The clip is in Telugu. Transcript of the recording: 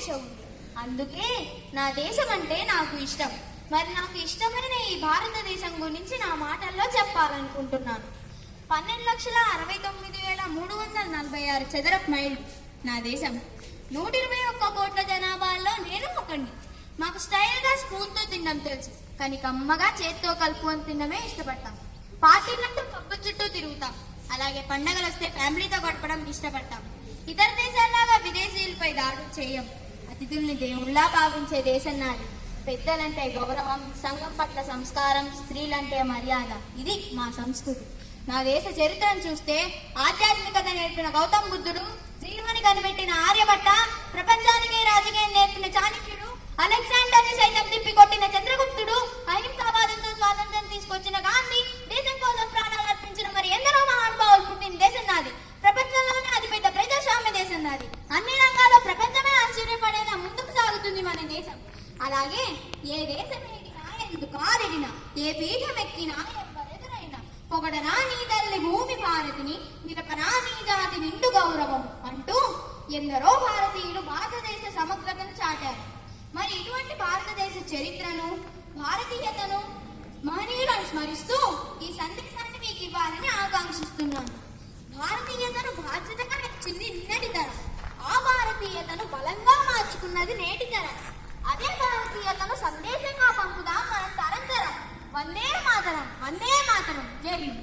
అపేక్ష ఉంది. అందుకే నా దేశం అంటే నాకు ఇష్టం. మరి నాకు ఇష్టమైన ఈ భారతదేశం గురించి నా మాటల్లో చెప్పాలనుకుంటున్నాను. 12,69,346 చదరపు మైళ్ళు నా దేశం. 121 కోట్ల జనాభాలో నేను ఒకడిని. మాకు స్టైల్గా స్పూన్తో తినడం తెలుసు, కానీ కమ్మగా చేత్తో కలుపుకొని తినడమే ఇష్టపడతాం. పార్టీలంటూ పబ్బు చుట్టూ తిరుగుతాం. అలాగే పండగలు వస్తే ఫ్యామిలీతో గడపడం ఇష్టపడతాం. ఇతర దేశాల్లాగా విదేశీయులపై దాడులు చేయం. అతిథుల్ని దేవుళ్లా భావించే దేశం నాది. పెద్దలంటే గౌరవం, సంఘం పట్ల సంస్కారం, స్త్రీలంటే మర్యాద. ఇది మా సంస్కృతి. నా దేశ చరిత్రను చూస్తే ఆధ్యాత్మికత నేర్పిన గౌతమ్ బుద్ధుడు, జీవని కనిపెట్టిన ఆర్యభట్ట, ప్రపంచానికే రాజకీయం నేర్పిన చాణక్యుడు, అలెగ్జాండర్ని సైతం తిప్పికొట్టిన చంద్రగుప్తుడు, అహింసావాదంతో స్వాతంత్ర్యం తీసుకొచ్చిన గాంధీ, దేశం కోసం ప్రాణాలు అర్పించిన మరి ఎందరో మహానుభావులు పుట్టిన దేశం నాది. ప్రపంచంలోనే అతిపెద్ద ప్రజాస్వామ్య దేశం నాది. అన్ని రంగాల్లో ప్రపంచమే ఆశ్చర్యపడేలా ముందుకు సాగుతుంది మన దేశం. అలాగే ఏ దేశం ఎగినా, ఎందుకు కారెగినా, ఏ పీఠం ఎక్కినా, ఎవరెదురైనా పొగడనా నీ తల్లి భూమి భారతిని, నిలపనా నీ జాతి నిండు గౌరవం అంటూ ఎందరో భారతీయులు భారతదేశ సమగ్రతను చాటారు. మరి ఇటువంటి భారతదేశ చరిత్రను, భారతీయతను, మహనీయులను స్మరిస్తూ ఈ సందేశాన్ని మీకు ఇవ్వాలని ఆకాంక్షిస్తున్నాను. భారతీయతను బాధ్యతగా నచ్చింది నిన్నటి తరం. ఆ భారతీయతను బలంగా మార్చుకున్నది నేటి తరం. అదే భారతీయతను సందేశంగా పంపుదాం మనం తరం. వందే మాతరం, వందే మాతరం. జై హింద్.